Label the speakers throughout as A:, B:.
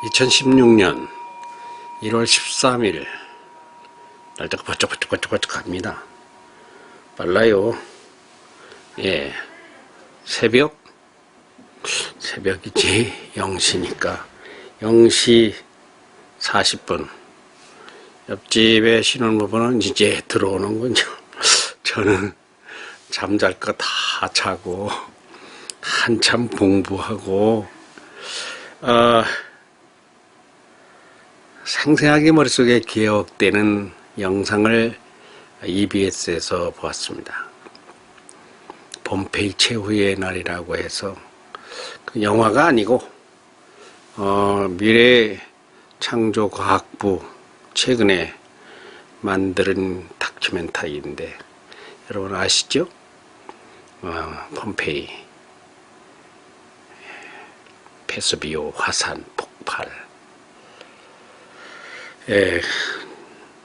A: 2016년 1월 13일 날짜가 버쩍버쩍 갑니다. 빨라요. 예, 새벽이지. 0시니까 0시 40분 옆집에 신혼부부는 이제 들어오는군요. 저는 잠잘 거 다 자고 한참 공부하고 생생하게 머릿속에 기억되는 영상을 EBS에서 보았습니다. 폼페이 최후의 날이라고 해서 그 영화가 아니고 미래창조과학부 최근에 만든 다큐멘터리인데 여러분 아시죠? 폼페이 베수비오 화산 폭발. 예,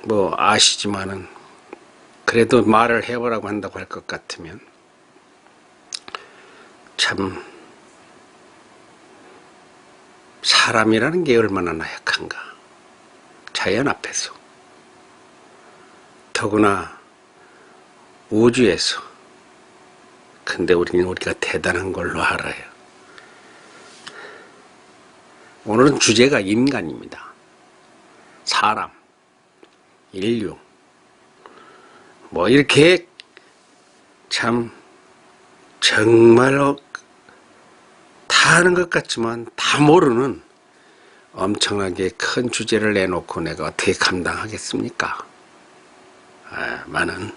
A: 뭐 아시지만은 그래도 말을 해보라고 한다고 할 것 같으면 참 사람이라는 게 얼마나 나약한가. 자연 앞에서, 더구나 우주에서. 근데 우리가 대단한 걸로 알아요. 오늘은 주제가 인간입니다. 사람, 인류, 뭐 이렇게 참 정말로 다 아는 것 같지만 다 모르는 엄청나게 큰 주제를 내놓고 내가 어떻게 감당하겠습니까? 많은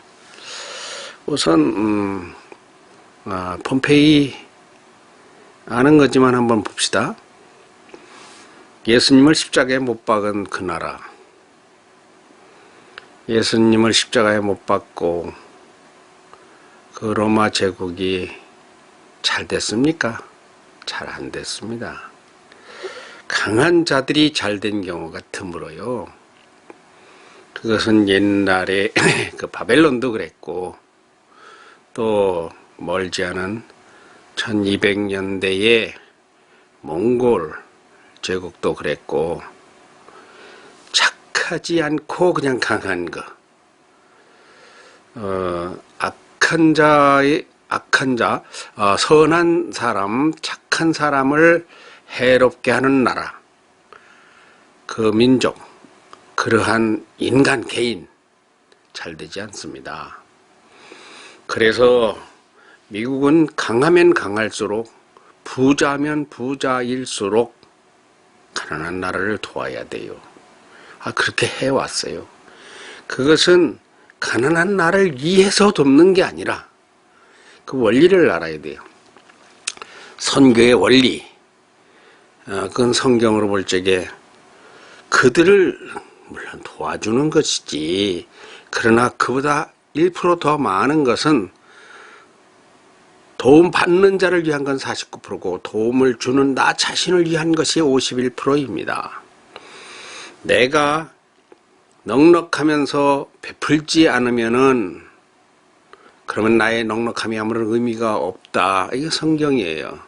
A: 우선 폼페이 아는 거지만 한번 봅시다. 예수님을 십자가에 못 박은 그 나라, 예수님을 십자가에 못 박고 그 로마 제국이 잘 됐습니까? 잘 안 됐습니다. 강한 자들이 잘 된 경우가 드물어요. 그것은 옛날에 그 바벨론도 그랬고 또 멀지 않은 1200년대에 몽골 제국도 그랬고, 착하지 않고 그냥 강한 거, 선한 사람, 착한 사람을 해롭게 하는 나라, 그 민족, 그러한 인간 개인 잘 되지 않습니다. 그래서 미국은 강하면 강할수록, 부자면 부자일수록 가난한 나라를 도와야 돼요. 그렇게 해왔어요. 그것은 가난한 나라를 위해서 돕는 게 아니라 그 원리를 알아야 돼요. 선교의 원리, 그건 성경으로 볼 적에 그들을 물론 도와주는 것이지, 그러나 그보다 1% 더 많은 것은 도움 받는 자를 위한 건 49%고 도움을 주는 나 자신을 위한 것이 51%입니다. 내가 넉넉하면서 베풀지 않으면은 그러면 나의 넉넉함이 아무런 의미가 없다. 이게 성경이에요.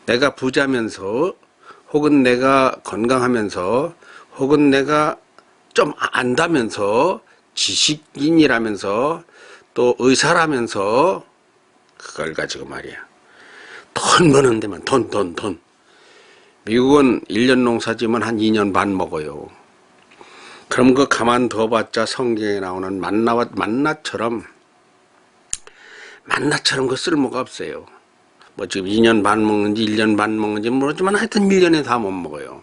A: 내가 부자면서 혹은 내가 건강하면서 혹은 내가 좀 안다면서 지식인이라면서 또 의사라면서 그걸 가지고 말이야. 돈 버는 데만 돈. 미국은 1년 농사지면 한 2년 반 먹어요. 그럼 그 가만둬봤자 성경에 나오는 만나처럼 그 쓸모가 없어요. 뭐 지금 2년 반 먹는지 1년 반 먹는지 모르지만 하여튼 1년에 다 못 먹어요.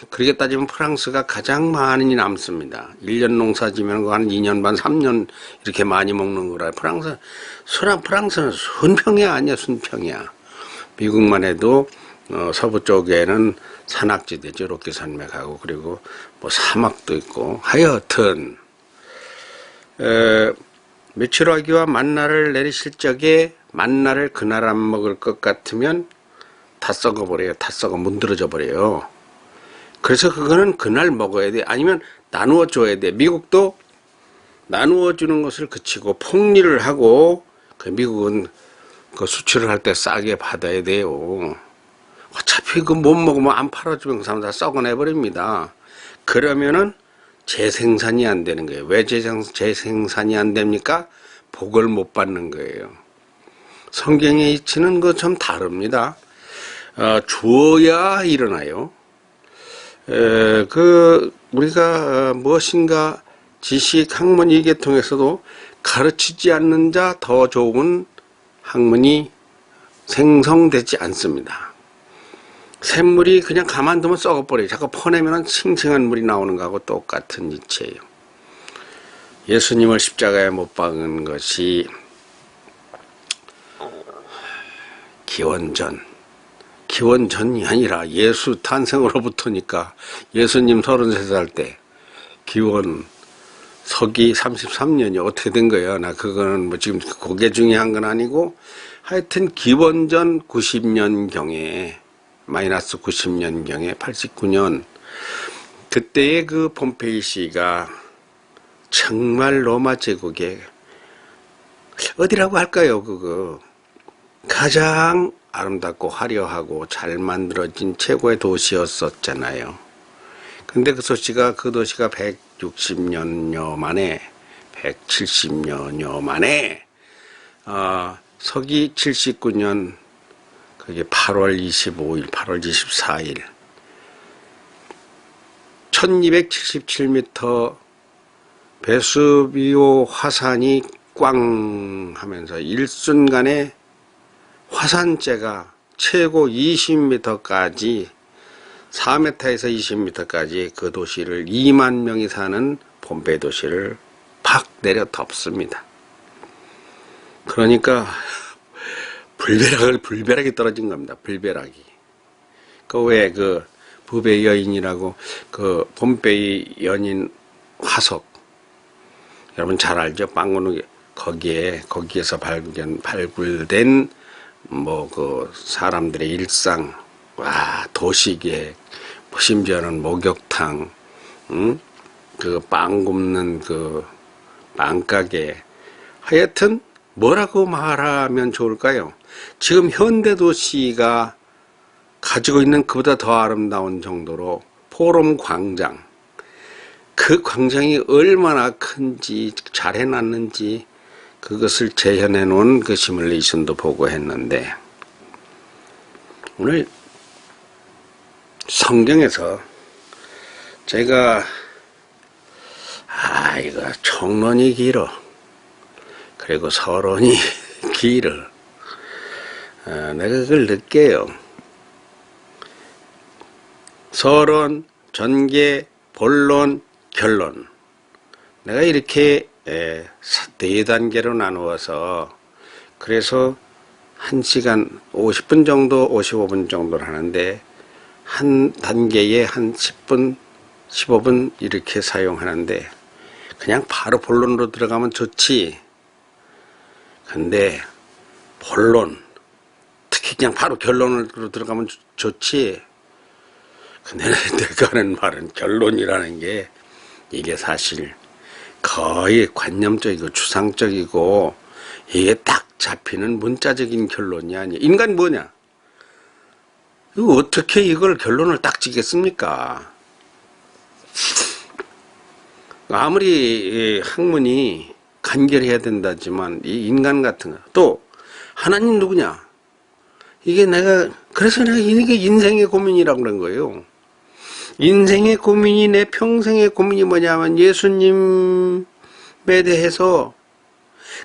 A: 그렇게 따지면 프랑스가 가장 많이 남습니다. 1년 농사지면 한 2년 반, 3년 이렇게 많이 먹는 거라. 프랑스는 순평야 아니야, 순평야. 미국만 해도 서부 쪽에는 산악지대죠. 로키 산맥하고, 그리고 뭐 사막도 있고. 하여튼 메추라기와 만나를 내리실 적에 만나를 그날 안 먹을 것 같으면 다 썩어버려요. 다 썩어 문드러져 버려요. 그래서 그거는 그날 먹어야 돼. 아니면 나누어 줘야 돼. 미국도 나누어 주는 것을 그치고 폭리를 하고, 그 미국은 그 수출을 할 때 싸게 받아야 돼요. 어차피 그 못 먹으면 안 팔아주면 그 사람 다 썩어내버립니다. 그러면은 재생산이 안 되는 거예요. 왜 재생산이 안 됩니까? 복을 못 받는 거예요. 성경의 이치는 그 좀 다릅니다. 주어야 일어나요. 우리가 무엇인가 지식, 학문 이 계통에서도 가르치지 않는 자 더 좋은 학문이 생성되지 않습니다. 샘물이 그냥 가만두면 썩어버려요. 자꾸 퍼내면 싱싱한 물이 나오는 거하고 똑같은 이치예요. 예수님을 십자가에 못 박은 것이 기원전이 아니라 예수 탄생으로부터니까 예수님 33살 때 기원 서기 33년이 어떻게 된 거예요? 나 그거는 뭐 지금 그게 중요한 건 아니고 하여튼 기원전 90년경에 마이너스 90년경에 89년 그때의 그 폼페이시가 정말 로마 제국의 어디라고 할까요? 그거 가장 아름답고 화려하고 잘 만들어진 최고의 도시였었잖아요. 근데 그 도시가 160년여 만에 170년여 만에 서기 79년 그게 8월 25일 8월 24일 1277m 베수비오 화산이 꽝 하면서 일순간에 화산재가 최고 20m까지 4m에서 20m까지 그 도시를 2만 명이 사는 폼페이 도시를 팍 내려 덮습니다. 그러니까 불벼락이 떨어진 겁니다. 불벼락이. 그 왜 그 부베 여인이라고 그 폼페이 연인 화석 여러분 잘 알죠? 빵구누 거기에서 발굴된 뭐 그 사람들의 일상, 와 도시계획, 심지어는 목욕탕, 그 빵 굽는 그 빵가게, 하여튼 뭐라고 말하면 좋을까요? 지금 현대 도시가 가지고 있는 그보다 더 아름다운 정도로 포럼 광장, 그 광장이 얼마나 큰지 잘 해놨는지 그것을 재현해 놓은 그 시뮬레이션도 보고 했는데, 오늘 성경에서 제가 이거 총론이 길어, 그리고 서론이 길어, 내가 그걸 느껴요. 서론, 전개, 본론, 결론, 내가 이렇게 네 단계로 나누어서 그래서 1시간 50분 정도 55분 정도를 하는데 한 단계에 한 10분 15분 이렇게 사용하는데 그냥 바로 본론으로 들어가면 좋지. 근데 본론 특히 그냥 바로 결론으로 들어가면 좋지. 근데 내가 하는 말은 결론이라는 게 이게 사실 거의 관념적이고 추상적이고 이게 딱 잡히는 문자적인 결론이 아니야. 인간 뭐냐? 이거 어떻게 이걸 결론을 딱 지겠습니까? 아무리 학문이 간결해야 된다지만 이 인간 같은 거, 또 하나님 누구냐? 이게 그래서 내가 이게 인생의 고민이라고 그런 거예요. 인생의 고민이, 내 평생의 고민이 뭐냐면 예수님에 대해서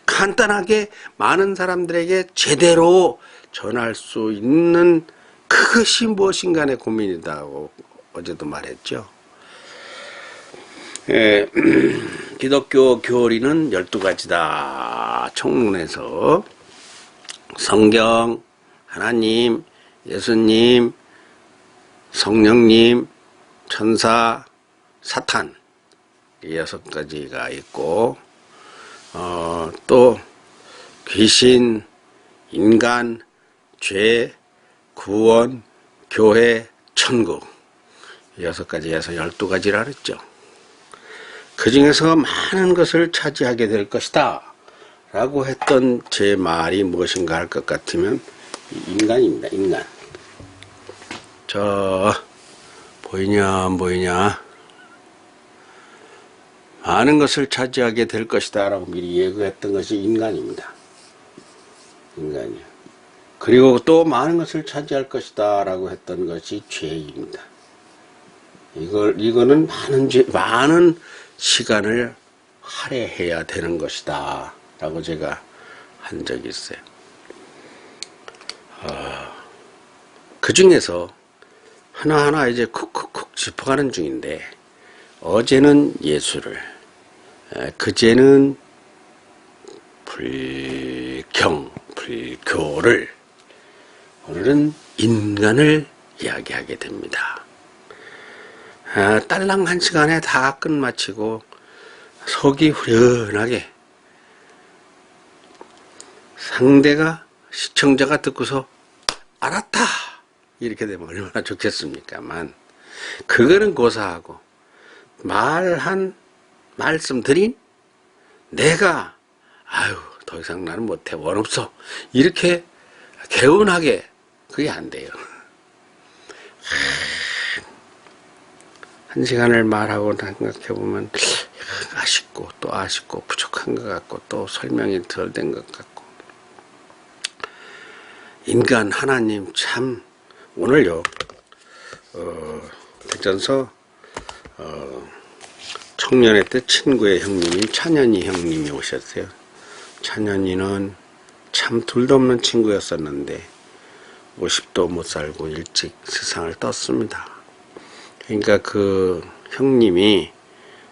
A: 간단하게 많은 사람들에게 제대로 전할 수 있는 그것이 무엇인간의 고민이다고 어제도 말했죠. 기독교 교리는 12가지다. 총론에서 성경, 하나님, 예수님, 성령님, 천사, 사탄, 이 6가지가 있고, 또 귀신, 인간, 죄, 구원, 교회, 천국, 이 6가지에서 12가지라 그랬죠. 그 중에서 많은 것을 차지하게 될 것이다 라고 했던 제 말이 무엇인가 할 것 같으면 인간입니다. 인간. 저 보이냐 안 보이냐? 많은 것을 차지하게 될 것이다 라고 미리 예고했던 것이 인간입니다. 인간이요. 그리고 또 많은 것을 차지할 것이다 라고 했던 것이 죄입니다. 이거는 많은 시간을 할애해야 되는 것이다 라고 제가 한 적이 있어요. 그 중에서 하나하나 이제 쿡쿡쿡 짚어가는 중인데, 어제는 예수를, 그제는 불교를, 오늘은 인간을 이야기하게 됩니다. 딸랑 1시간에 다 끝마치고 속이 후련하게, 상대가, 시청자가 듣고서 알았다 이렇게 되면 얼마나 좋겠습니까만, 그거는 고사하고 말씀드린 내가 더 이상 나는 못해, 원 없어, 이렇게 개운하게, 그게 안 돼요. 1시간을 말하고 생각해보면 아쉽고 또 아쉽고 부족한 것 같고 또 설명이 덜 된 것 같고. 인간 하나님 참, 오늘요 대전서 청년회 때 친구의 형님인 찬현이 형님이 오셨어요. 찬현이는 참 둘도 없는 친구였었는데 50도 못 살고 일찍 세상을 떴습니다. 그러니까 그 형님이,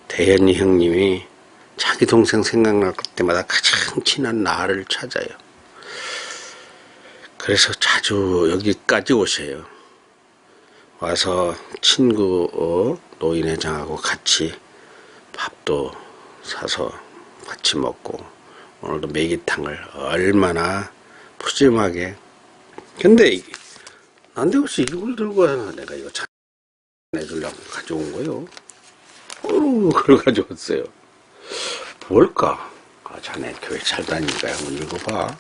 A: 대현이 형님이 자기 동생 생각날 때마다 가장 친한 나를 찾아요. 그래서 자주 여기까지 오셔요. 와서 친구 노인회장하고 같이 밥도 사서 같이 먹고, 오늘도 매기탕을 얼마나 푸짐하게. 근데 난데 혹시 이걸 들고 와서 내가 이거 내주려고 가져온 거요. 그걸 가져왔어요. 뭘까? 자네 교회 잘 다니니까 한번 읽어봐.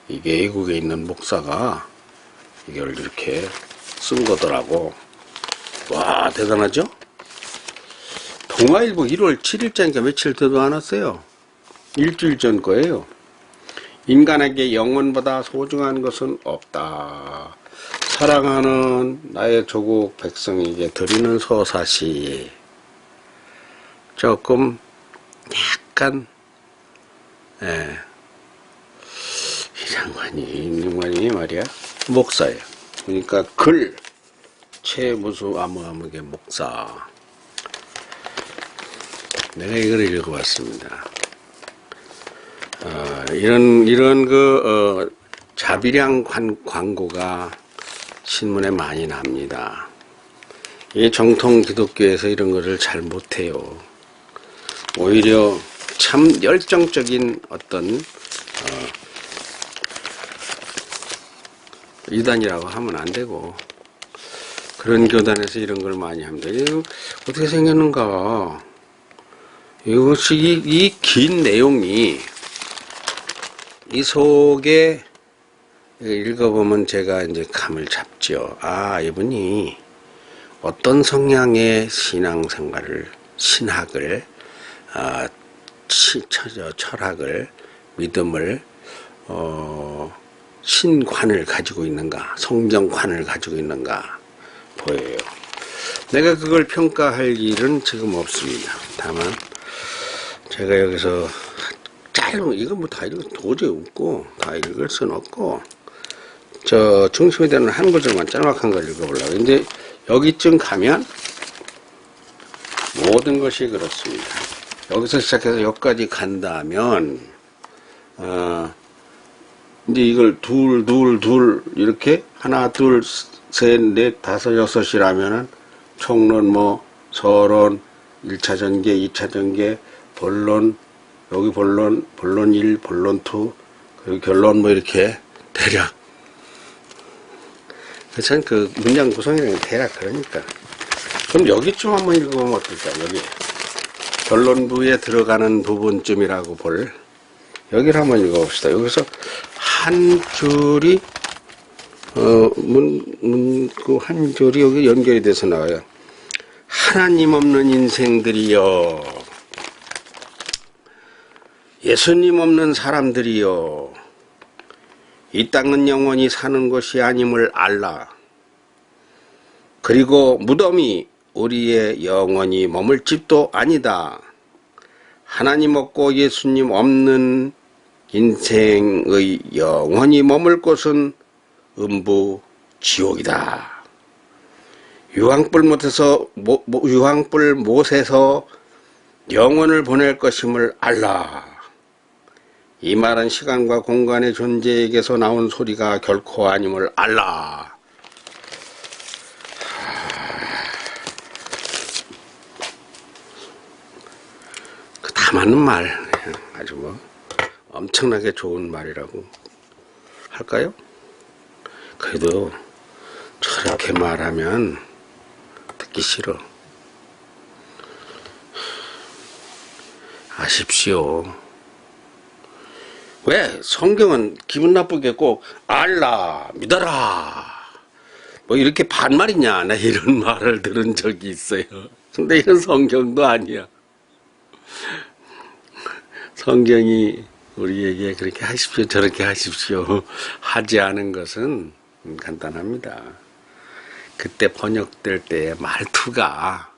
A: 이게 외국에 있는 목사가 이걸 이렇게 쓴 거더라고. 와, 대단하죠? 동아일보 1월 7일자니까 며칠 되도 않았어요. 일주일 전 거예요. 인간에게 영혼보다 소중한 것은 없다. 사랑하는 나의 조국 백성에게 드리는 서사시. 조금 약간 이 장관이 말이야 목사예요. 그러니까 최무수 아무아무개 목사. 내가 이걸 읽어봤습니다. 이런 자비량 광고가 신문에 많이 납니다. 이 정통 기독교에서 이런 거를 잘 못해요. 오히려 참 열정적인 어떤 이단이라고 하면 안 되고, 그런 교단에서 이런 걸 많이 합니다. 이거 어떻게 생겼는가? 이것이 이 긴 내용이 이 속에 읽어보면 제가 이제 감을 잡죠. 이분이 어떤 성향의 신학을, 철학을, 믿음을, 신관을 가지고 있는가, 성경관을 가지고 있는가 보여요. 내가 그걸 평가할 일은 지금 없습니다. 다만 제가 여기서 이거 뭐 다 읽을 도저히 없고, 다 읽을 수는 없고, 중심에 되는 한 구절만 짤막한 걸 읽어보려고. 근데 여기쯤 가면 모든 것이 그렇습니다. 여기서 시작해서 여기까지 간다면, 이제 이걸 둘, 이렇게, 하나, 둘, 셋, 넷, 다섯, 여섯이라면은, 총론, 서론, 1차 전개, 2차 전개, 본론, 여기 본론 1, 본론 2, 그리고 결론 이렇게, 대략. 전 그 문장 구성이라는 게 대략 그러니까. 그럼 여기쯤 한번 읽어보면 어떨까? 여기. 결론부에 들어가는 부분쯤이라고 여기를 한번 읽어봅시다. 여기서 한 줄이 그 한 절이 여기 연결이 돼서 나와요. 하나님 없는 인생들이여, 예수님 없는 사람들이여, 이 땅은 영원히 사는 것이 아님을 알라. 그리고 무덤이 우리의 영원히 머물 집도 아니다. 하나님 없고 예수님 없는 인생의 영원히 머물 곳은 음부 지옥이다. 유황불 못에서 영혼을 보낼 것임을 알라. 이 말은 시간과 공간의 존재에게서 나온 소리가 결코 아님을 알라. 다 맞는 말, 아주 뭐 엄청나게 좋은 말이라고 할까요? 그래도 저렇게 말하면 듣기 싫어. 아십시오. 왜 성경은 기분 나쁘게 꼭 알라, 믿어라 뭐 이렇게 반말이냐, 나 이런 말을 들은 적이 있어요. 근데 이건 성경도 아니야. 성경이 우리에게 그렇게 하십시오, 저렇게 하십시오 하지 않은 것은 간단합니다. 그때 번역될 때의 말투가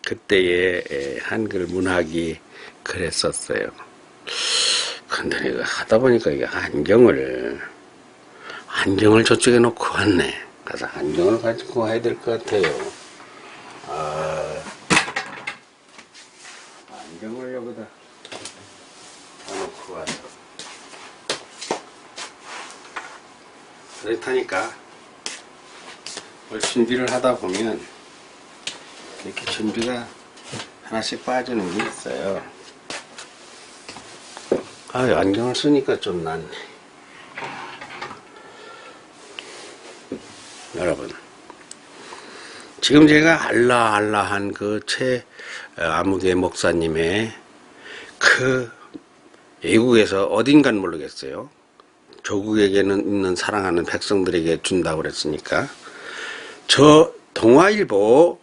A: 그때의 한글 문학이 그랬었어요. 근데 내가 하다 보니까 이게 안경을 저쪽에 놓고 왔네. 가서 안경을 가지고 와야 될 것 같아요. 안경을 여기다 놓고 와서 그렇다니까 뭘 준비를 하다 보면 이렇게 준비가 하나씩 빠지는 게 있어요. 안경을 쓰니까 좀 낫네. 여러분, 지금 제가 알라한 그 아무개 목사님의 그 외국에서 어딘간 모르겠어요. 조국에게는 있는 사랑하는 백성들에게 준다고 그랬으니까 저 동아일보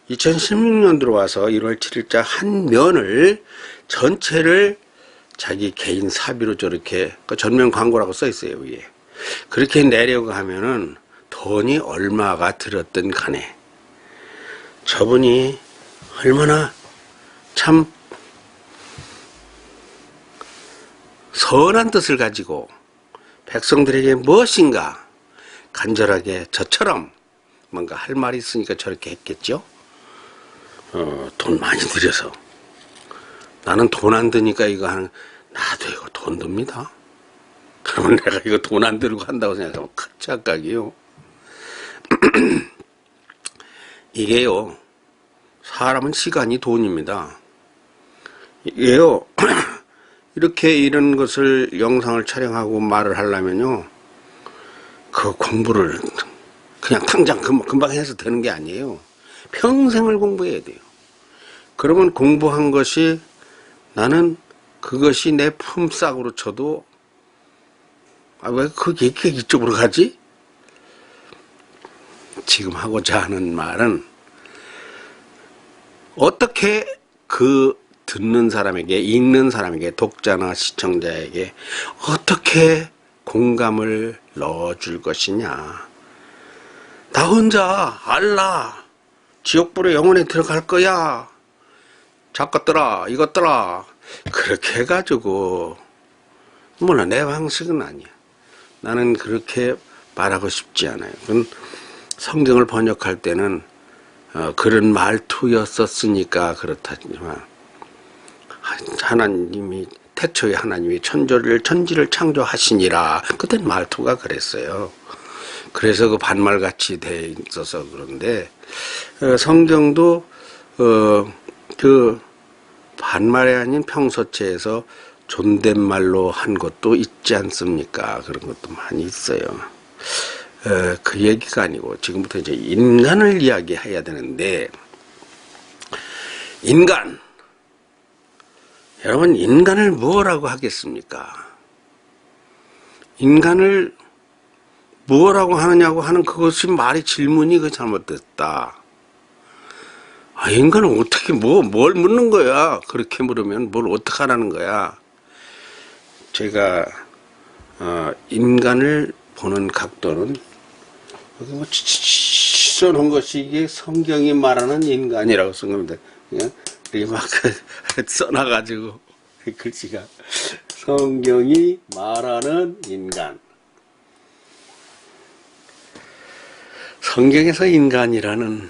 A: 2016년 들어와서 1월 7일자 한 면을 전체를 자기 개인 사비로 저렇게 그 전면 광고라고 써 있어요, 위에. 그렇게 내려고 하면은 돈이 얼마가 들었든 간에 저분이 얼마나 참 선한 뜻을 가지고 백성들에게 무엇인가 간절하게 저처럼 뭔가 할 말이 있으니까 저렇게 했겠죠. 돈 많이 들여서. 나는 돈 안 드니까 이거 나도 이거 돈 듭니다. 그러면 내가 이거 돈 안 들고 한다고 생각하면 큰 착각이요. 이게요, 사람은 시간이 돈입니다. 이게요, 이렇게 이런 것을 영상을 촬영하고 말을 하려면요, 그 공부를 그냥 당장 금방 해서 되는 게 아니에요. 평생을 공부해야 돼요. 그러면 공부한 것이 나는 그것이 내 품삯으로 쳐도 왜 그게 이쪽으로 가지? 지금 하고자 하는 말은 어떻게 그 듣는 사람에게, 읽는 사람에게, 독자나 시청자에게 어떻게 공감을 넣어줄 것이냐. 나 혼자 알라, 지옥불에 영원히 들어갈 거야, 작것들아 이것들아, 그렇게 해가지고, 몰라, 내 방식은 아니야. 나는 그렇게 말하고 싶지 않아요. 그건 성경을 번역할 때는 그런 말투였었으니까 그렇다지만, 하나님이 태초에 하나님이 천지를 창조하시니라, 그땐 말투가 그랬어요. 그래서 그 반말같이 돼 있어서 그런데, 성경도 그 반말이 아닌 평소체에서 존댓말로 한 것도 있지 않습니까? 그런 것도 많이 있어요. 그 얘기가 아니고 지금부터 이제 인간을 이야기해야 되는데, 여러분, 인간을 뭐라고 하겠습니까? 인간을 뭐라고 하느냐고 하는 그것이 말이 질문이 그 잘못됐다. 아, 인간은 어떻게 뭘 묻는 거야? 그렇게 물으면 뭘 어떻게 하라는 거야? 제가 인간을 보는 각도는 뭐 써놓은 것이 이게 성경이 말하는 인간이라고 쓴 겁니다. 이게 막 써놔가지고 글씨가 성경이 말하는 인간. 성경에서 인간이라는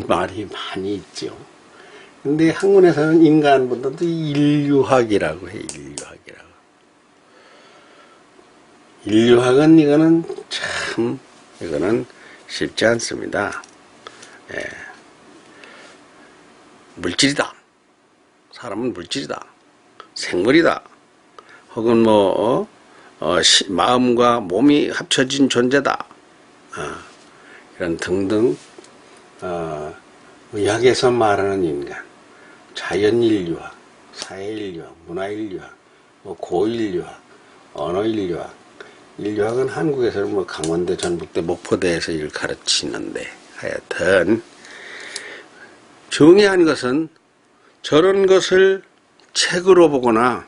A: 말이 많이 있죠. 근데 학문에서는 인간보다도 인류학이라고 해. 인류학은 이거는 쉽지 않습니다. 예. 물질이다. 사람은 물질이다. 생물이다. 혹은 마음과 몸이 합쳐진 존재다. 이런 등등 의학에서 말하는 인간, 자연인류학, 사회인류학, 문화인류학, 고인류학, 언어인류학. 인류학은 한국에서는 강원대, 전북대, 목포대에서 이걸 가르치는데, 하여튼 중요한 것은 저런 것을 책으로 보거나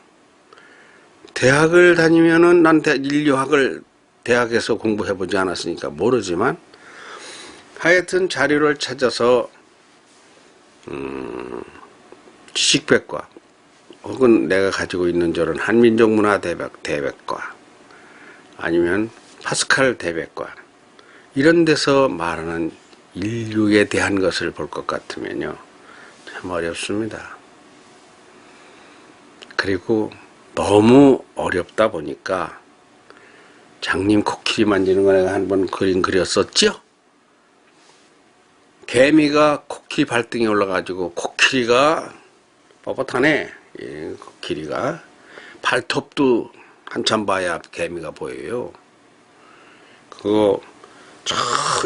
A: 대학을 다니면은 난 인류학을 대학에서 공부해보지 않았으니까 모르지만 하여튼 자료를 찾아서 지식백과 혹은 내가 가지고 있는 저런 한민족문화 대백과 아니면 파스칼 대백과 이런 데서 말하는 인류에 대한 것을 볼 것 같으면요 참 어렵습니다. 그리고 너무 어렵다 보니까 장님 코끼리 만지는 거 내가 한번 그림 그렸었죠? 개미가 코끼리 발등에 올라가지고 코끼리가 뻣뻣하네. 코끼리가 발톱도 한참 봐야 개미가 보여요. 그거 저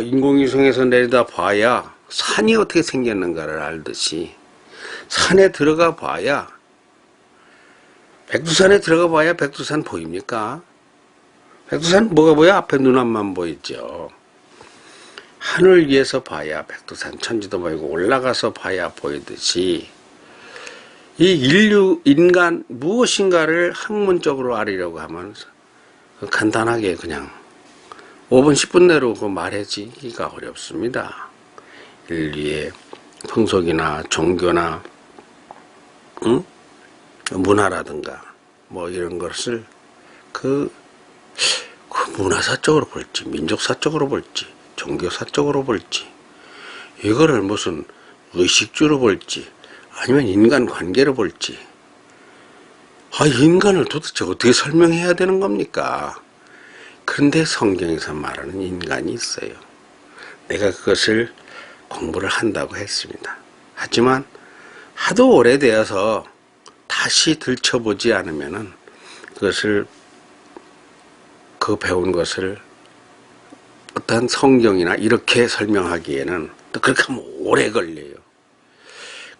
A: 인공위성에서 내려다 봐야 산이 어떻게 생겼는가를 알듯이 산에 들어가 봐야 백두산에 들어가 봐야 백두산 보입니까? 백두산 뭐가 보여? 앞에 눈앞만 보이죠. 하늘 위에서 봐야 백두산 천지도 보이고 올라가서 봐야 보이듯이 이 인간 무엇인가를 학문적으로 알으려고 하면 간단하게 그냥 5분 10분 내로 말해지기가 어렵습니다. 인류의 풍속이나 종교나 문화라든가 이런 것을 그 문화사적으로 볼지 민족사적으로 볼지 종교사적으로 볼지 이거를 무슨 의식주로 볼지 아니면 인간관계로 볼지 인간을 도대체 어떻게 설명해야 되는 겁니까? 그런데 성경에서 말하는 인간이 있어요. 내가 그것을 공부를 한다고 했습니다. 하지만 하도 오래되어서 다시 들춰보지 않으면은 그것을 그 배운 것을 어떤 성경이나 이렇게 설명하기에는 또 그렇게 하면 오래 걸려요.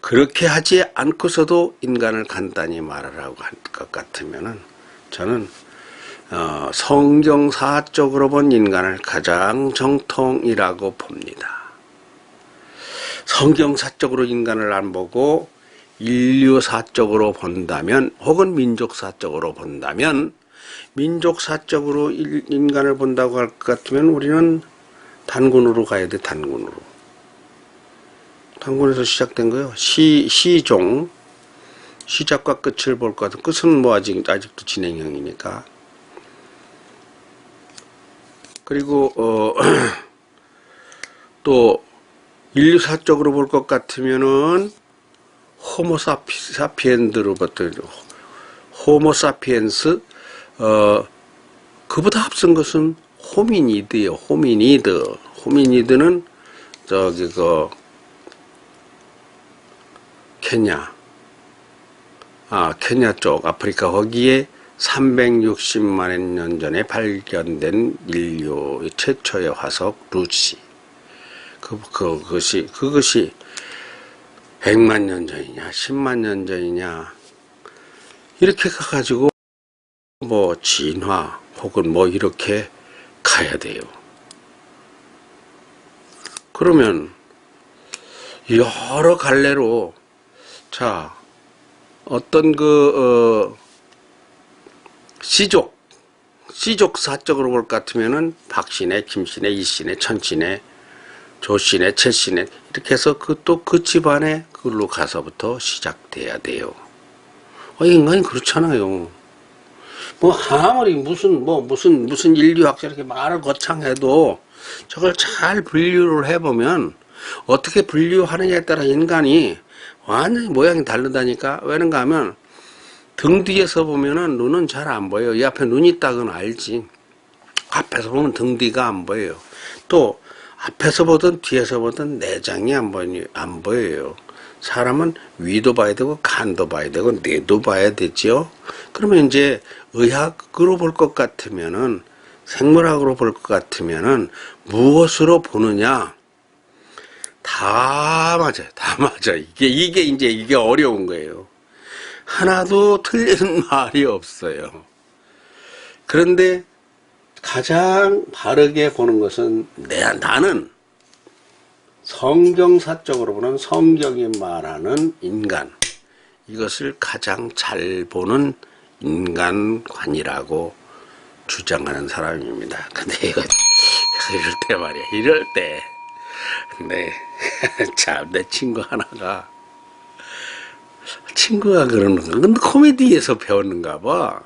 A: 그렇게 하지 않고서도 인간을 간단히 말하라고 할 것 같으면은 저는 성경사적으로 본 인간을 가장 정통이라고 봅니다. 성경사적으로 인간을 안 보고 인류사적으로 본다면 혹은 민족사적으로 본다면 민족사적으로 인간을 본다고 할 것 같으면 우리는 단군으로 가야 돼. 단군에서 시작된 거요. 시종 시작과 끝을 볼 것 같은 끝은 아직도 진행형이니까. 그리고 또 인류사적으로 볼 것 같으면은 호모사피엔스로부터 호모사피엔스 그보다 앞선 것은 호미니드예요. 호미니드는 케냐 쪽 아프리카 거기에 360만 년 전에 발견된 인류의 최초의 화석 루시 그것이 100만 년 전이냐 10만 년 전이냐 이렇게 가가지고 진화 혹은 이렇게 가야 돼요. 그러면 여러 갈래로 자 어떤 씨족사적으로 볼 것 같으면은 박씨네, 김씨네, 이씨네, 천씨네, 조씨네, 최씨네 이렇게 해서 또 그 집안에 그걸로 가서부터 시작돼야 돼요. 인간이 그렇잖아요. 뭐 아무리 무슨 인류학자 이렇게 말을 거창해도 저걸 잘 분류를 해보면 어떻게 분류하느냐에 따라 인간이 완전히 모양이 다르다니까. 왜는가 하면 등 뒤에서 보면은 눈은 잘 안 보여요. 이 앞에 눈이 있다고는 알지. 앞에서 보면 등 뒤가 안 보여요. 또 앞에서 보든 뒤에서 보든 내장이 안 보여요. 사람은 위도 봐야 되고 간도 봐야 되고 뇌도 봐야 되죠. 그러면 이제 의학으로 볼 것 같으면은 생물학으로 볼 것 같으면은 무엇으로 보느냐? 다 맞아요. 다 맞아. 이게 어려운 거예요. 하나도 틀린 말이 없어요. 그런데 가장 바르게 보는 것은 나는 성경사적으로 보는 성경이 말하는 인간, 이것을 가장 잘 보는 인간관이라고 주장하는 사람입니다. 근데 이럴 때 말이야. 이럴 때 참 내 친구가 그러는 거. 근데 코미디에서 배웠는가 봐.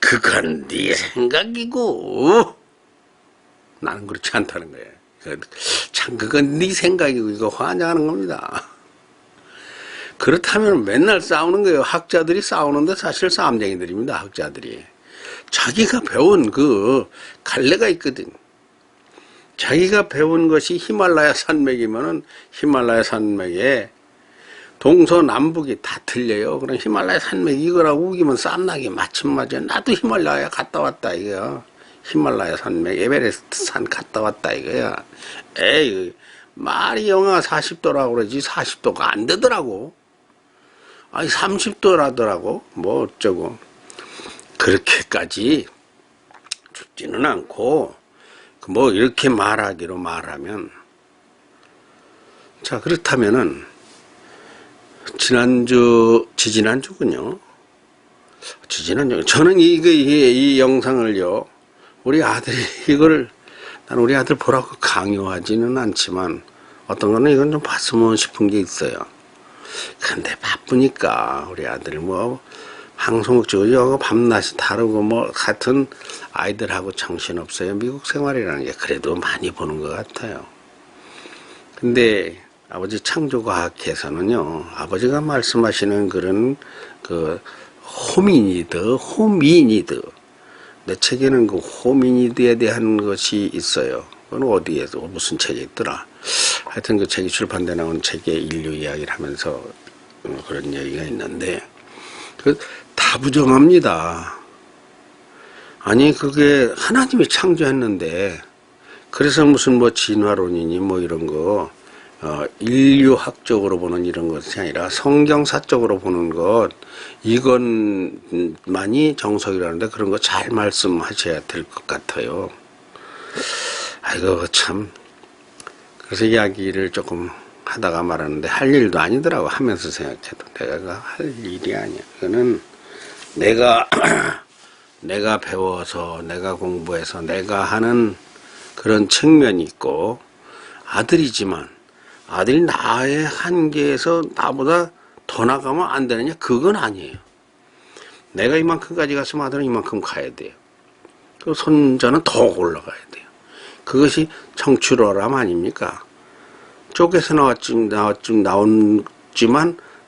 A: 그건 네 생각이고 나는 그렇지 않다는 거예요. 참 그건 네 생각이고 이거 환장하는 겁니다. 그렇다면 맨날 싸우는 거예요. 학자들이 싸우는데 사실 싸움쟁이들입니다. 학자들이. 자기가 배운 그 갈래가 있거든. 자기가 배운 것이 히말라야 산맥이면은 히말라야 산맥에 동서남북이 다 틀려요. 그럼 히말라야 산맥 이거라고 우기면 쌈나게 마침 맞아. 나도 히말라야 갔다 왔다 이거야. 히말라야 산맥 에베레스트 산 갔다 왔다 이거야. 에이 말이 영하 40도라고 그러지 40도가 안 되더라고. 아니 30도라더라고. 뭐 어쩌고. 그렇게까지 춥지는 않고 뭐 이렇게 말하면 자 그렇다면은 지지난주군요. 저는 이 영상을요, 우리 아들이 난 우리 아들 보라고 강요하지는 않지만, 어떤 거는 이건 좀 봤으면 싶은 게 있어요. 근데 바쁘니까, 우리 아들 방송 찍고, 밤낮이 다르고, 같은 아이들하고 정신없어요. 미국 생활이라는 게 그래도 많이 보는 것 같아요. 근데, 아버지 창조과학에서는요, 아버지가 말씀하시는 그런, 호미니드. 내 책에는 그 호미니드에 대한 것이 있어요. 그건 어디에서, 무슨 책에 있더라. 하여튼 그 책이 출판돼 나온 책에 인류 이야기를 하면서 그런 얘기가 있는데, 다 부정합니다. 아니, 그게 하나님이 창조했는데, 그래서 무슨 진화론이니 이런 거, 인류학적으로 보는 이런 것이 아니라 성경사적으로 보는 것, 이것만이 정석이라는데 그런 거 잘 말씀하셔야 될 것 같아요. 아이고 참. 그래서 이야기를 조금 하다가 말하는데 할 일도 아니더라고. 하면서 생각해도 내가 할 일이 아니야. 이거는 내가 배워서 내가 공부해서 내가 하는 그런 측면이 있고, 아들이지만 아들이 나의 한계에서 나보다 더 나가면 안 되느냐? 그건 아니에요. 내가 이만큼까지 갔으면 아들은 이만큼 가야 돼요. 그 손자는 더 올라가야 돼요. 그것이 청출어람 아닙니까? 쪽에서 나왔지만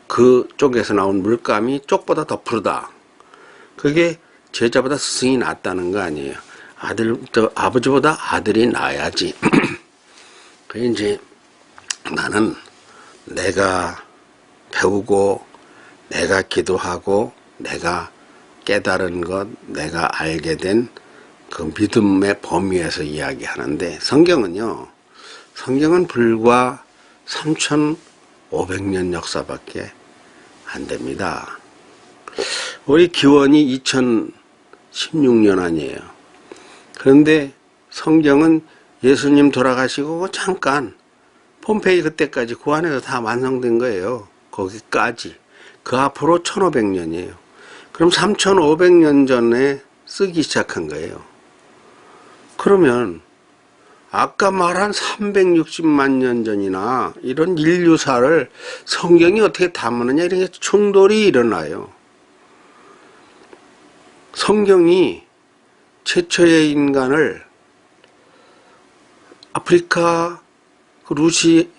A: 그 쪽에서 나온 물감이 쪽보다 더 푸르다. 그게 제자보다 스승이 낫다는 거 아니에요. 아버지보다 아들이 나야지. 그 이제 나는 내가 배우고 내가 기도하고 내가 깨달은 것, 내가 알게 된 그 믿음의 범위에서 이야기하는데, 성경은 불과 3,500년 역사밖에 안 됩니다. 우리 기원이 2016년 아니에요. 그런데 성경은 예수님 돌아가시고 잠깐 폼페이 그때까지 그 안에서 다 완성된 거예요. 거기까지. 그 앞으로 1500년이에요. 그럼 3500년 전에 쓰기 시작한 거예요. 그러면 아까 말한 360만 년 전이나 이런 인류사를 성경이 어떻게 담느냐 이런 게 충돌이 일어나요. 성경이 최초의 인간을 아프리카 루시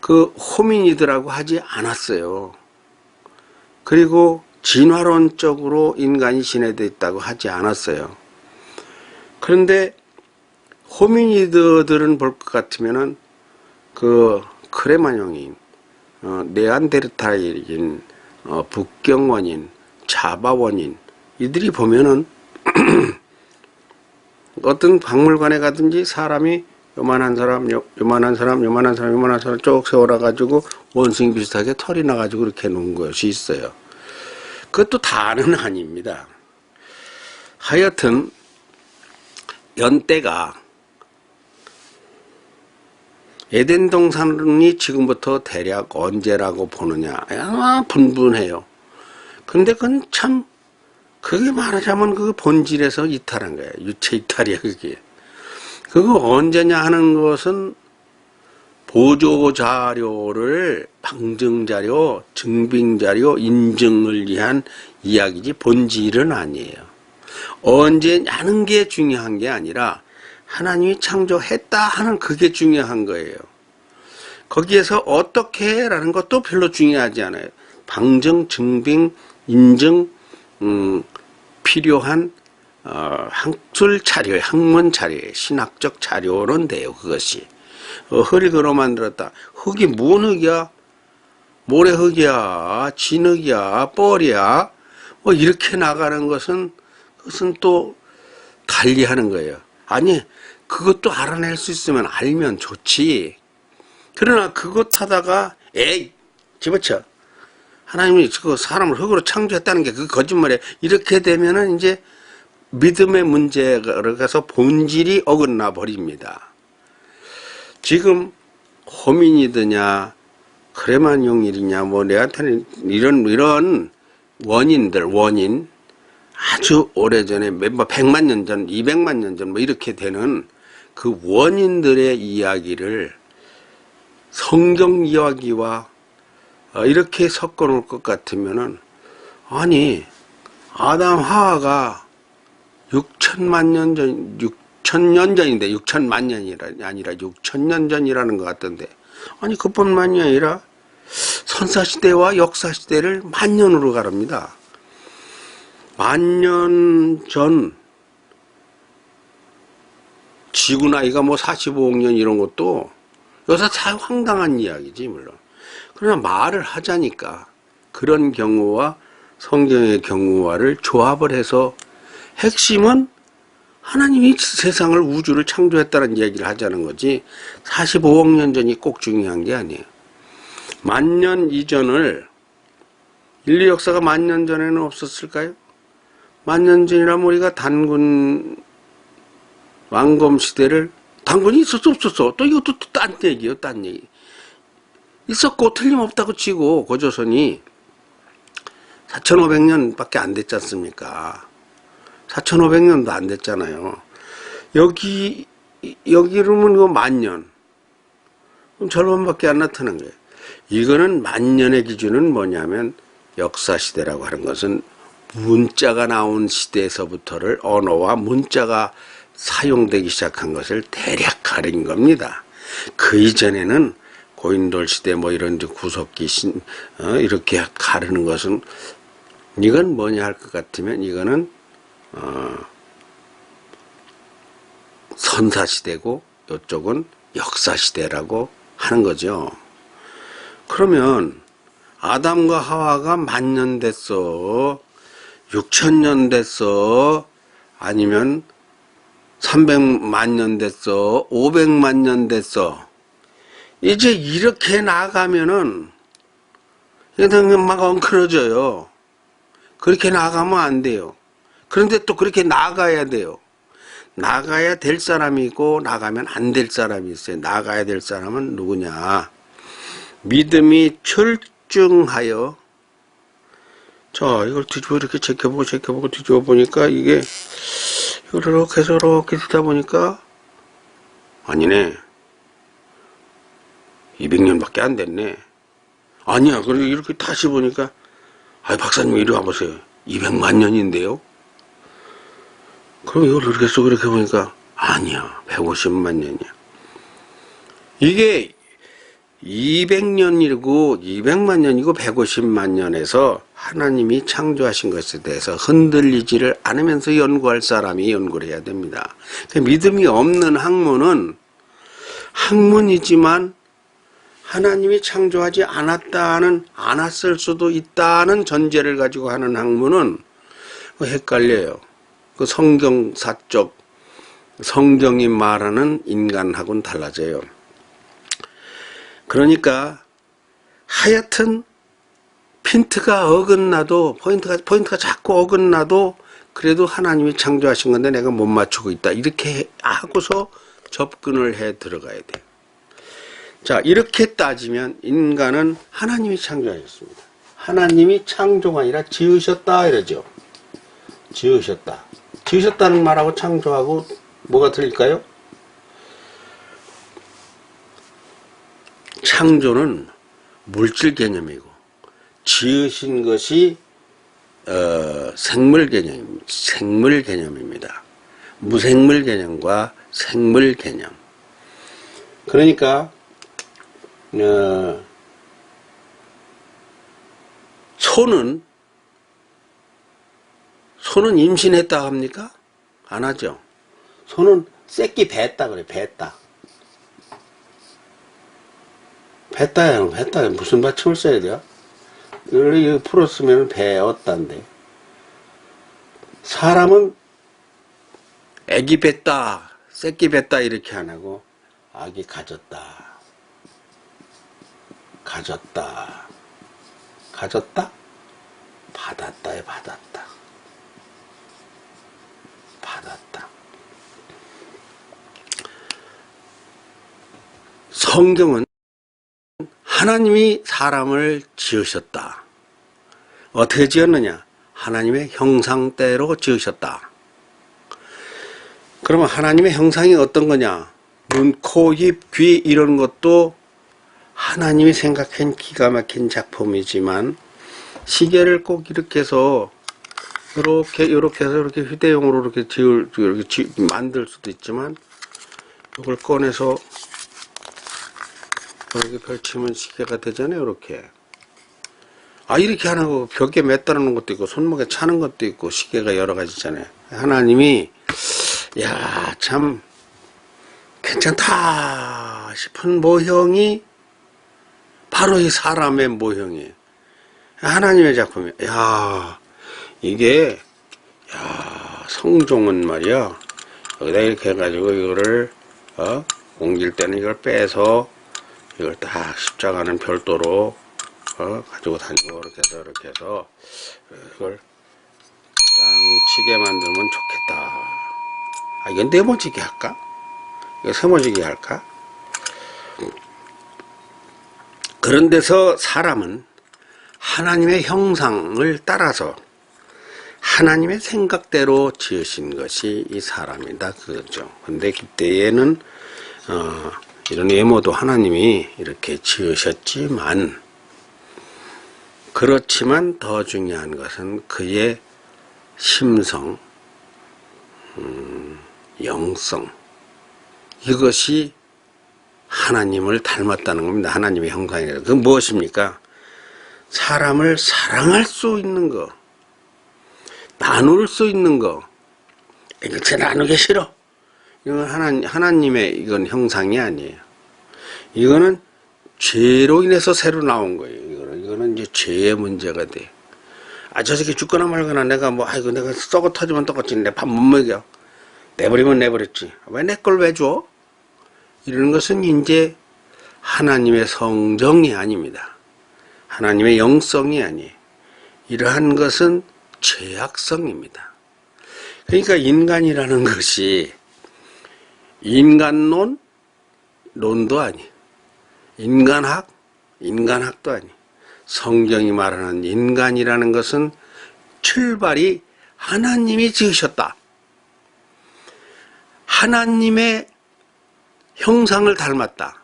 A: 호미니드라고 하지 않았어요. 그리고 진화론적으로 인간이 진화되어 있다고 하지 않았어요. 그런데 호미니드들은 볼 것 같으면은 크레마뇽인, 네안데르탈인, 북경원인, 자바원인 이들이 보면은 어떤 박물관에 가든지 사람이 요만한 사람 쭉 세워놔가지고 원숭이 비슷하게 털이 나가지고 이렇게 놓은 것이 있어요. 그것도 다는 아닙니다. 하여튼 연대가 에덴 동산이 지금부터 대략 언제라고 보느냐 아마 분분해요. 근데 그건 참 그게 말하자면 그 본질에서 이탈한 거예요. 유체 이탈이야 그게. 그거 언제냐 하는 것은 보조자료를 방증자료, 증빙자료, 인증을 위한 이야기지 본질은 아니에요. 언제냐는 게 중요한 게 아니라 하나님이 창조했다 하는 그게 중요한 거예요. 거기에서 어떻게 라는 것도 별로 중요하지 않아요. 방증, 증빙, 인증, 필요한 학술 자료, 학문 자료, 신학적 자료는 돼요. 그것이 흙으로 만들었다. 흙이 무슨 흙이야? 모래흙이야, 진흙이야, 뻘이야. 뭐 이렇게 나가는 것은 그것은 또 달리하는 거예요. 아니 그것도 알아낼 수 있으면 알면 좋지. 그러나 그것 하다가 에이 집어쳐. 하나님이 그 사람을 흙으로 창조했다는 게 그 거짓말이야. 이렇게 되면은 이제 믿음의 문제가 가서 본질이 어긋나 버립니다. 지금 호미니드냐 크레마뇽이냐 뭐 네안데르탈 이런 원인 아주 오래전에 뭐 100만 년 전, 200만 년 전 뭐 이렇게 되는 그 원인들의 이야기를 성경 이야기와 이렇게 섞어 놓을 것 같으면은 아니 아담 하와가 6천만 년 전, 6천년 전인데 6천만 년이 아니라 6천년 전이라는 것 같던데 아니 그뿐만이 아니라 선사시대와 역사시대를 만년으로 가릅니다. 만년 전 지구 나이가 뭐 45억 년 이런 것도 여기서 다 황당한 이야기지 물론. 그러나 말을 하자니까 그런 경우와 성경의 경우와를 조합을 해서 핵심은 하나님이 세상을 우주를 창조했다는 이야기를 하자는 거지 45억 년 전이 꼭 중요한 게 아니에요. 만년 이전을 인류 역사가 만년 전에는 없었을까요? 만년 전이라면 우리가 단군 왕검 시대를 단군이 있었어 없었어? 또 이것도 또 딴 얘기예요. 딴 얘기. 있었고 틀림없다고 치고 고조선이 4500년밖에 안 됐지 않습니까? 4500년도 안 됐잖아요. 여기로는 이거 만년. 그럼 절반밖에 안 나타난 거예요. 이거는 만년의 기준은 뭐냐면 역사시대라고 하는 것은 문자가 나온 시대에서부터를 언어와 문자가 사용되기 시작한 것을 대략 가린 겁니다. 그 이전에는 고인돌 시대 뭐 이런 구석기 이렇게 가르는 것은 이건 뭐냐 할 것 같으면 이거는 선사시대고 이쪽은 역사시대라고 하는 거죠. 그러면 아담과 하와가 만년 됐어 6천년 됐어 아니면 300만 년 됐어 500만 년 됐어 이제 이렇게 나가면은 그냥 막 엉클어져요. 그렇게 나가면 안 돼요. 그런데 또 그렇게 나가야 돼요. 나가야 될 사람이 있고 나가면 안 될 사람이 있어요. 나가야 될 사람은 누구냐? 믿음이 철중하여, 자, 이걸 뒤집어 이렇게 제껴보고 뒤집어 보니까 이게 이렇게 해서 이렇게 듣다 보니까 아니네. 200년밖에 안 됐네. 아니야. 그리고 이렇게 다시 보니까, 아이, 박사님 이리 와보세요. 200만 년인데요? 그럼 이걸 이렇게 써, 이렇게 보니까, 아니야. 150만 년이야. 이게 200년이고, 200만 년이고, 150만 년에서 하나님이 창조하신 것에 대해서 흔들리지를 않으면서 연구할 사람이 연구를 해야 됩니다. 믿음이 없는 학문은 학문이지만 하나님이 창조하지 않았을 수도 있다는 전제를 가지고 하는 학문은 헷갈려요. 그 성경사적, 성경이 말하는 인간하고는 달라져요. 그러니까 하여튼 핀트가 어긋나도, 포인트가 자꾸 어긋나도 그래도 하나님이 창조하신 건데 내가 못 맞추고 있다. 이렇게 하고서 접근을 해 들어가야 돼요. 자, 이렇게 따지면 인간은 하나님이 창조하셨습니다. 하나님이 창조가 아니라 지으셨다 이러죠. 지으셨다. 지으셨다는 말하고 창조하고 뭐가 틀릴까요? 창조는 물질 개념이고 지으신 것이 생물 개념입니다. 무생물 개념과 생물 개념. 그러니까 소는 임신했다 합니까? 안 하죠. 소는 새끼 뱄다 그래. 뱄다 무슨 받침을 써야 돼요? 이거 풀었으면 배웠다인데. 사람은 애기 뱄다, 새끼 뱄다 이렇게 안 하고 아기 가졌다. 받았다에 받았다. 성경은 하나님이 사람을 지으셨다. 어떻게 지었느냐? 하나님의 형상대로 지으셨다. 그러면 하나님의 형상이 어떤 거냐? 눈, 코, 입, 귀 이런 것도 하나님이 생각한 기가 막힌 작품이지만 시계를 꼭 이렇게 해서 이렇게 해서 이렇게 휴대용으로 이렇게 만들 수도 있지만 이걸 꺼내서 이렇게 펼치면 시계가 되잖아요. 이렇게. 이렇게 안 하고 벽에 매달아 놓은 것도 있고 손목에 차는 것도 있고 시계가 여러 가지잖아요. 하나님이 참 괜찮다 싶은 모형이 바로 이 사람의 모형이에요. 하나님의 작품이에요. 이게 성종은 말이야 여기다 이렇게 해가지고 이거를 옮길 때는 이걸 빼서 이걸 딱 십자가는 별도로 가지고 다니고 이렇게 해서 이걸 짱치게 만들면 좋겠다. 이건 네모지게 할까? 이거 세모지게 할까? 그런 데서 사람은 하나님의 형상을 따라서 하나님의 생각대로 지으신 것이 이 사람이다 그거죠. 근데 그때에는 이런 외모도 하나님이 이렇게 지으셨지만 그렇지만 더 중요한 것은 그의 심성, 영성 이것이 하나님을 닮았다는 겁니다. 하나님의 형상이라. 그건 무엇입니까? 사람을 사랑할 수 있는 거, 나눌 수 있는 거. 이거 제 나누기 싫어. 이건 하나님의 이건 형상이 아니에요. 이거는 죄로 인해서 새로 나온 거예요. 이거는 이제 죄의 문제가 돼. 저 새끼 죽거나 말거나 내가 내가 썩어 터지면 똑같지. 내 밥 못 먹여. 내버리면 내버렸지. 왜 내 걸 왜 줘? 이런 것은 이제 하나님의 성정이 아닙니다. 하나님의 영성이 아니에요. 이러한 것은 죄악성입니다. 그러니까 인간이라는 것이 인간론, 론도 아니. 인간학, 인간학도 아니. 성경이 말하는 인간이라는 것은 출발이 하나님이 지으셨다. 하나님의 형상을 닮았다.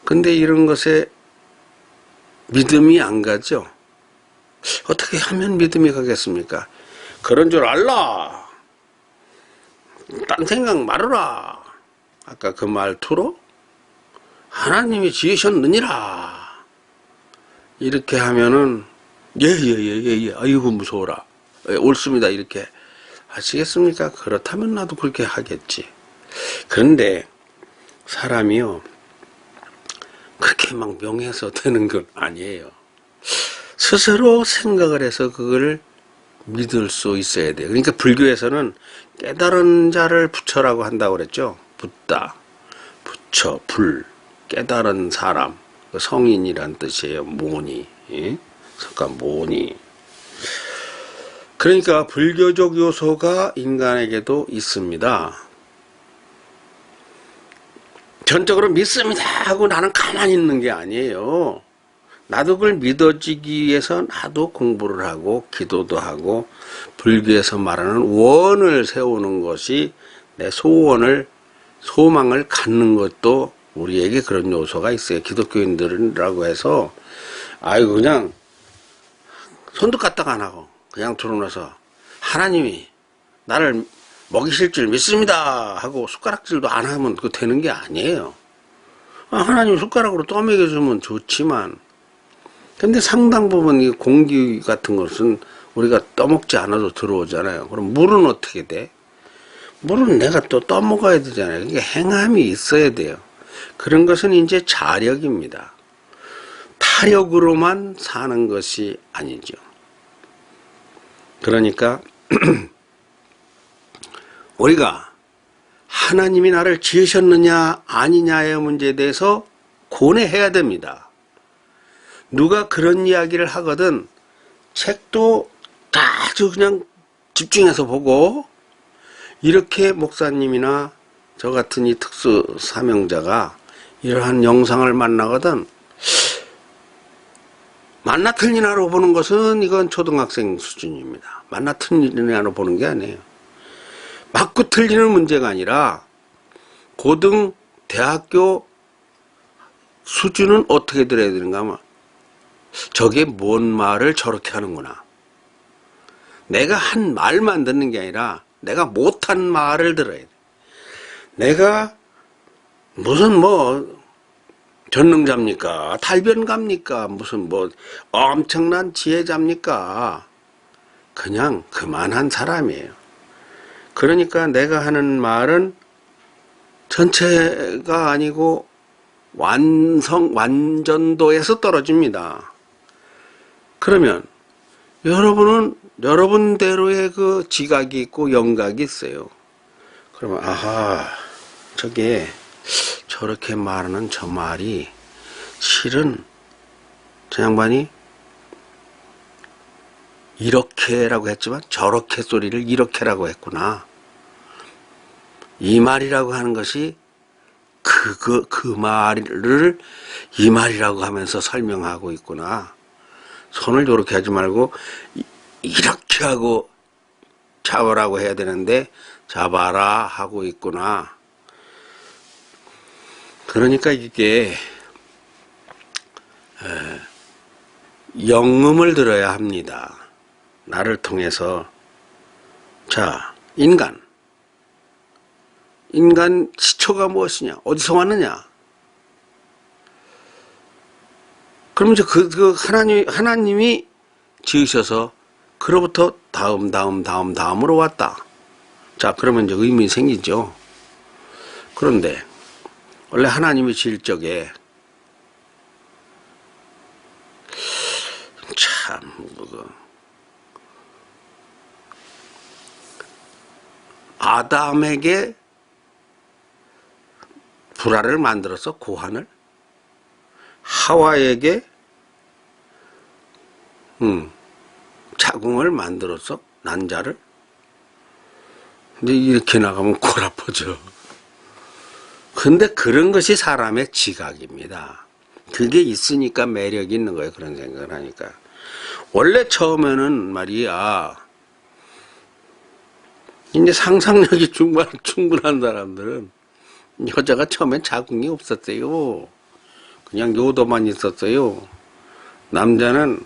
A: 근데 이런 것에 믿음이 안 가죠. 어떻게 하면 믿음이 가겠습니까? 그런 줄 알라. 딴 생각 말아라. 아까 그 말투로 하나님이 지으셨느니라. 이렇게 하면은 예. 아이고 무서워라. 예, 옳습니다. 이렇게 하시겠습니까? 그렇다면 나도 그렇게 하겠지. 그런데 사람이요 그렇게 막 명해서 되는 건 아니에요. 스스로 생각을 해서 그걸 믿을 수 있어야 돼요. 그러니까 불교에서는 깨달은 자를 부처라고 한다고 그랬죠. 붓다, 부처, 불, 깨달은 사람, 성인이란 뜻이에요. 모니, 예? 잠깐 모니. 그러니까 불교적 요소가 인간에게도 있습니다. 전적으로 믿습니다 하고 나는 가만히 있는 게 아니에요. 나도 그걸 믿어지기 위해서 나도 공부를 하고 기도도 하고 불교에서 말하는 원을 세우는 것이 내 소망을 갖는 것도 우리에게 그런 요소가 있어요. 기독교인들이라고 해서 아이고 그냥 손도 까딱 안 하고 그냥 들어놔서 하나님이 나를 먹이실 줄 믿습니다 하고 숟가락질도 안 하면 그거 되는 게 아니에요. 하나님 숟가락으로 떠먹여주면 좋지만 근데 상당 부분 이 공기 같은 것은 우리가 떠먹지 않아도 들어오잖아요. 그럼 물은 어떻게 돼? 물은 내가 또 떠먹어야 되잖아요. 그러니까 행함이 있어야 돼요. 그런 것은 이제 자력입니다. 타력으로만 사는 것이 아니죠. 그러니까 우리가 하나님이 나를 지으셨느냐 아니냐의 문제에 대해서 고뇌해야 됩니다. 누가 그런 이야기를 하거든 책도 아주 그냥 집중해서 보고 이렇게 목사님이나 저 같은 이 특수 사명자가 이러한 영상을 만나거든 만나 틀리나로 보는 것은 이건 초등학생 수준입니다. 만나 틀리나로 보는 게 아니에요. 맞고 틀리는 문제가 아니라 고등, 대학교 수준은 어떻게 들어야 되는가 하면 저게 뭔 말을 저렇게 하는구나. 내가 한 말만 듣는 게 아니라 내가 못한 말을 들어야 돼. 내가 무슨 뭐 전능자입니까? 탈변가입니까? 무슨 뭐 엄청난 지혜자입니까? 그냥 그만한 사람이에요. 그러니까 내가 하는 말은 전체가 아니고 완전도에서 떨어집니다. 그러면 여러분은 여러분대로의 그 지각이 있고 영각이 있어요. 그러면 아하 저게 저렇게 말하는 저 말이 실은 저 양반이 이렇게라고 했지만 저렇게 소리를 이렇게라고 했구나. 이 말이라고 하는 것이 그 말을 이 말이라고 하면서 설명하고 있구나. 손을 이렇게 하지 말고 이렇게 하고 잡으라고 해야 되는데 잡아라 하고 있구나. 그러니까 이게 영음을 들어야 합니다. 나를 통해서 자 인간 시초가 무엇이냐 어디서 왔느냐 그럼 이제 그 하나님이 지으셔서 그로부터 다음으로 왔다. 자 그러면 이제 의문이 생기죠. 그런데 원래 하나님이 지을 적에 참 아담에게 불화를 만들어서 고한을 하와에게 자궁을 만들어서 난자를 근데 이렇게 나가면 골 아파져. 근데 그런 것이 사람의 지각입니다. 그게 있으니까 매력이 있는 거예요. 그런 생각을 하니까. 원래 처음에는 말이야, 이제 상상력이 충분한 사람들은 여자가 처음엔 자궁이 없었어요. 그냥 요도만 있었어요. 남자는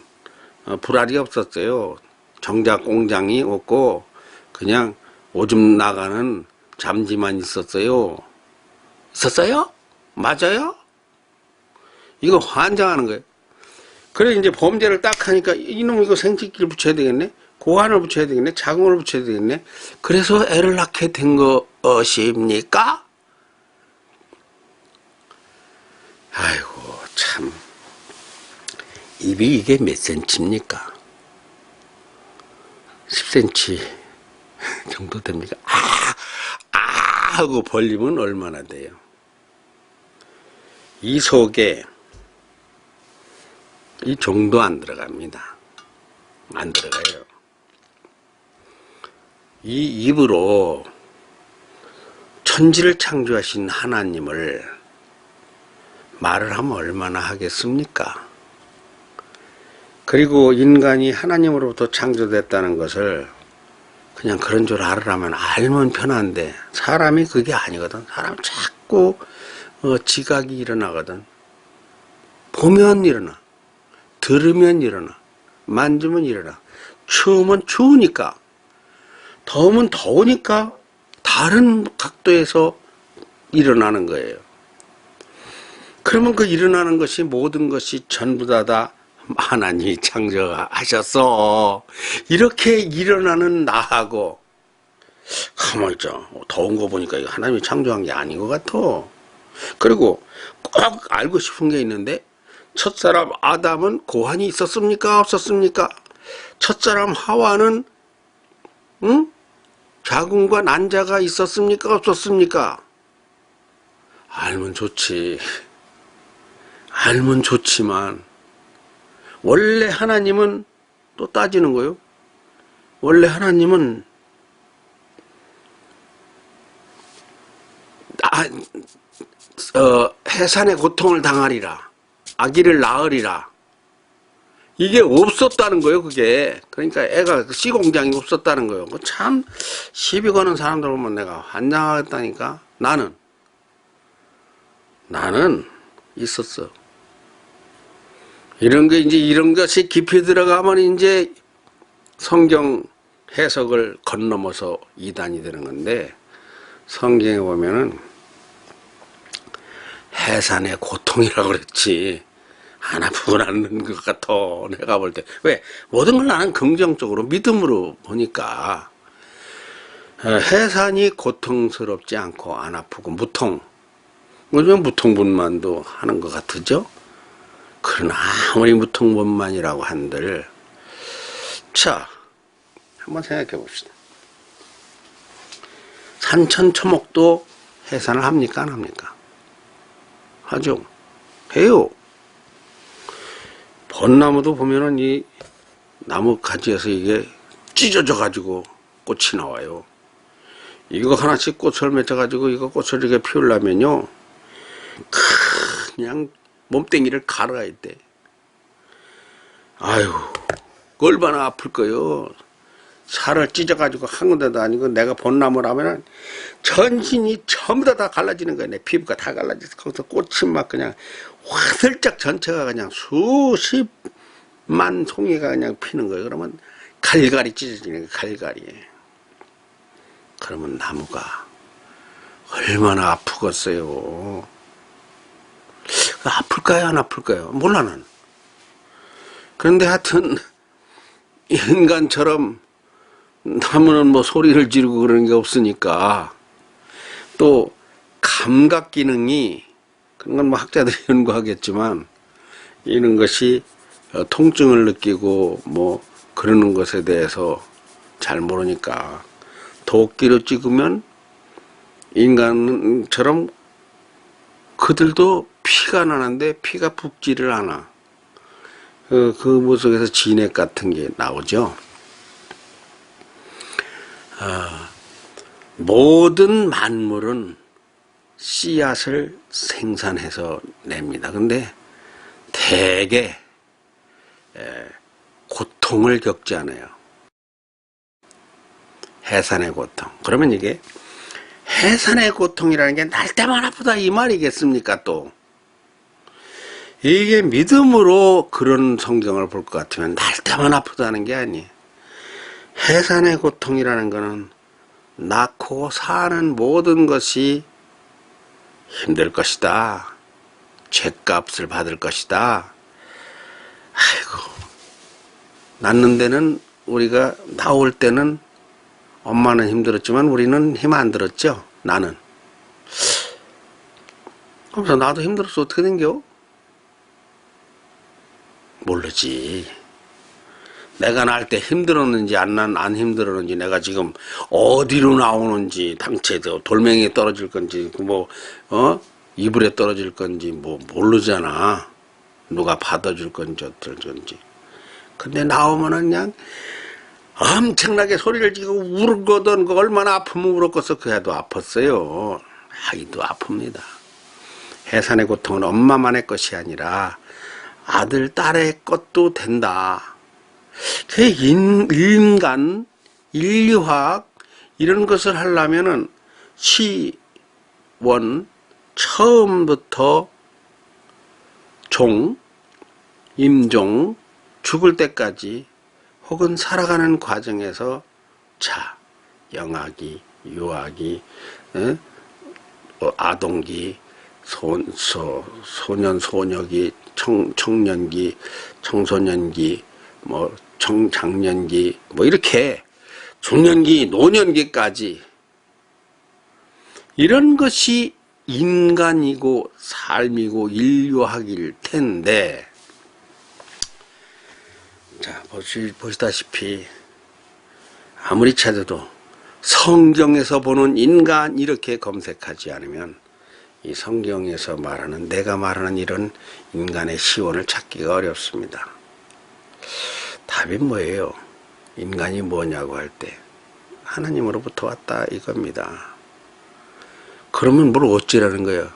A: 불알이 없었어요. 정작 공장이 없고 그냥 오줌 나가는 잠지만 있었어요. 있었어요? 맞아요? 이거 환장하는 거예요. 그래 이제 범죄를 딱 하니까 이놈 이거 생식기를 붙여야 되겠네, 고환을 붙여야 되겠네, 자궁을 붙여야 되겠네. 그래서 애를 낳게 된 것입니까? 아이고 참, 입이 이게 몇 센치입니까? 10cm 정도 됩니까? 하고 벌리면 얼마나 돼요? 이 속에 이 정도 안 들어갑니다. 안 들어가요. 이 입으로 천지를 창조하신 하나님을 말을 하면 얼마나 하겠습니까? 그리고 인간이 하나님으로부터 창조됐다는 것을 그냥 그런 줄 알으라면 알면 편한데, 사람이 그게 아니거든. 사람은 자꾸 지각이 일어나거든. 보면 일어나, 들으면 일어나, 만지면 일어나. 추우면 추우니까, 더우면 더우니까 다른 각도에서 일어나는 거예요. 그러면 그 일어나는 것이, 모든 것이 전부 다 하나님이 창조하셨어. 이렇게 일어나는 나하고, 가만히 있자, 더운 거 보니까 이거 하나님이 창조한 게 아닌 것 같아. 그리고 꼭 알고 싶은 게 있는데, 첫사람 아담은 고환이 있었습니까? 없었습니까? 첫사람 하와는 자궁과 난자가 있었습니까? 없었습니까? 알면 좋지. 알면 좋지만 원래 하나님은 또 따지는 거요. 원래 하나님은 해산의 고통을 당하리라, 아기를 낳으리라, 이게 없었다는 거예요. 그게 그러니까 애가 씨공장이 없었다는 거예요. 참 시비 거는 사람들 보면 내가 환장하겠다니까. 나는 있었어. 이런 게 이제, 이런 것이 깊이 들어가면 이제 성경 해석을 건너면서 이단이 되는 건데, 성경에 보면은 해산의 고통이라고 그랬지, 안 아프고 낫는 것 같아. 내가 볼 때. 왜? 모든 걸 나는 긍정적으로, 믿음으로 보니까 해산이 고통스럽지 않고 안 아프고 무통, 요즘 무통분만도 하는 것 같으죠? 그러나 아무리 무통분만이라고 한들, 자, 한번 생각해 봅시다. 산천초목도 해산을 합니까? 안 합니까? 하죠. 해요. 벚나무도 보면은 이 나무 가지에서 이게 찢어져 가지고 꽃이 나와요. 이거 하나씩 꽃을 맺어 가지고 이거 꽃을 이렇게 피우려면요, 그냥 몸뚱이를 갈아야 돼. 아유, 얼마나 아플 거요. 살을 찢어가지고 한 군데도 아니고, 내가 벚나무라면은 전신이 전부 다 갈라지는 거야. 내 피부가 다 갈라져서 거기서 꽃이 막 그냥 화들짝 전체가 그냥 수십만 송이가 그냥 피는 거예요. 그러면 갈갈이 찢어지는 거예요. 갈갈이. 그러면 나무가 얼마나 아프겠어요. 아플까요? 안 아플까요? 몰라 난. 그런데 하여튼 인간처럼 나무는 뭐 소리를 지르고 그러는 게 없으니까, 또 감각 기능이, 그런 건 뭐 학자들이 연구하겠지만, 이런 것이 통증을 느끼고 뭐 그러는 것에 대해서 잘 모르니까, 도끼로 찍으면 인간처럼 그들도 피가 나는데 피가 붓지를 않아. 그 모습에서 진액 같은 게 나오죠. 모든 만물은 씨앗을 생산해서 냅니다. 근데 대개 고통을 겪지 않아요. 해산의 고통. 그러면 이게 해산의 고통이라는 게 날 때만 아프다 이 말이겠습니까? 또 이게 믿음으로 그런 성경을 볼 것 같으면 날 때만 아프다는 게 아니에요. 해산의 고통이라는 것은 낳고 사는 모든 것이 힘들 것이다. 죗값을 받을 것이다. 아이고, 낳는 데는 우리가 나올 때는 엄마는 힘들었지만 우리는 힘 안 들었죠. 나는. 그래서 나도 힘들었어. 어떻게 된겨? 모르지. 내가 낳을 때 힘들었는지 안 힘들었는지, 내가 지금 어디로 나오는지, 당체도 돌멩이에 떨어질 건지, 이불에 떨어질 건지 모르잖아. 누가 받아줄 건지 어떨 건지. 근데 나오면은 그냥 엄청나게 소리를 지르고 울거든. 그 얼마나 아프면 울었겠어. 그 애도 아팠어요. 아이도 아픕니다. 해산의 고통은 엄마만의 것이 아니라 아들, 딸의 것도 된다. 그 인간, 인류학 이런 것을 하려면은 시원 처음부터 임종, 죽을 때까지 혹은 살아가는 과정에서 영아기, 유아기, 아동기, 소년, 소녀기, 청년기, 청소년기, 청장년기, 이렇게 중년기, 노년기까지 이런 것이 인간이고 삶이고 인류학일 텐데, 자, 보시다시피 아무리 찾아도 성경에서 보는 인간 이렇게 검색하지 않으면 이 성경에서 말하는, 내가 말하는 이런 인간의 시원을 찾기가 어렵습니다. 답이 뭐예요? 인간이 뭐냐고 할 때 하나님으로부터 왔다 이겁니다. 그러면 뭘 어찌라는 거예요?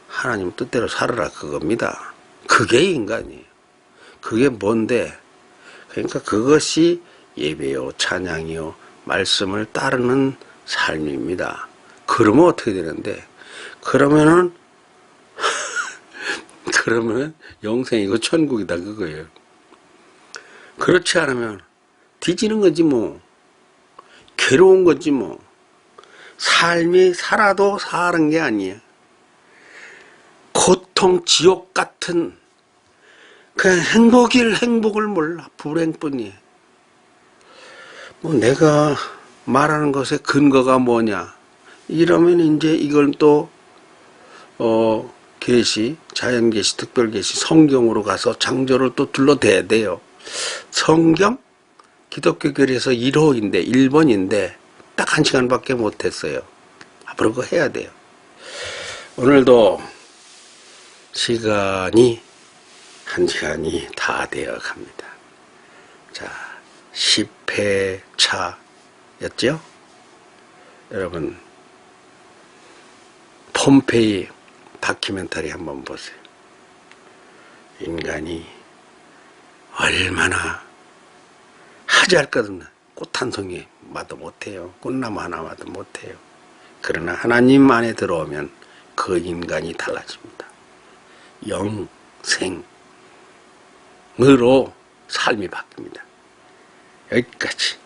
A: 하나님 뜻대로 살아라 그겁니다. 그게 인간이에요. 그게 뭔데? 그러니까 그것이 예배요, 찬양이요, 말씀을 따르는 삶입니다. 그러면 어떻게 되는데? 그러면은 영생이고 천국이다 그거예요. 그렇지 않으면 뒤지는 거지 뭐. 괴로운 거지 뭐. 삶이 살아도 사는 게 아니야. 고통, 지옥 같은 그냥 행복을 몰라. 불행뿐이야. 내가 말하는 것의 근거가 뭐냐. 이러면 이제 이걸 또 계시, 자연계시, 특별계시, 성경으로 가서 장조를 또 둘러대야 돼요. 성경, 기독교 교리에서 1호인데 1번인데 딱 1시간밖에 못했어요. 앞으로 그거 해야 돼요. 오늘도 시간이 1시간이 다 되어 갑니다. 자, 10회차였죠? 여러분 폼페이 다큐멘터리 한번 보세요. 인간이 얼마나 하지 할 것 없는 꽃 한 송이 마도 못해요. 꽃나무 하나 마도 못해요. 그러나 하나님 안에 들어오면 그 인간이 달라집니다. 영생으로 삶이 바뀝니다. 여기까지.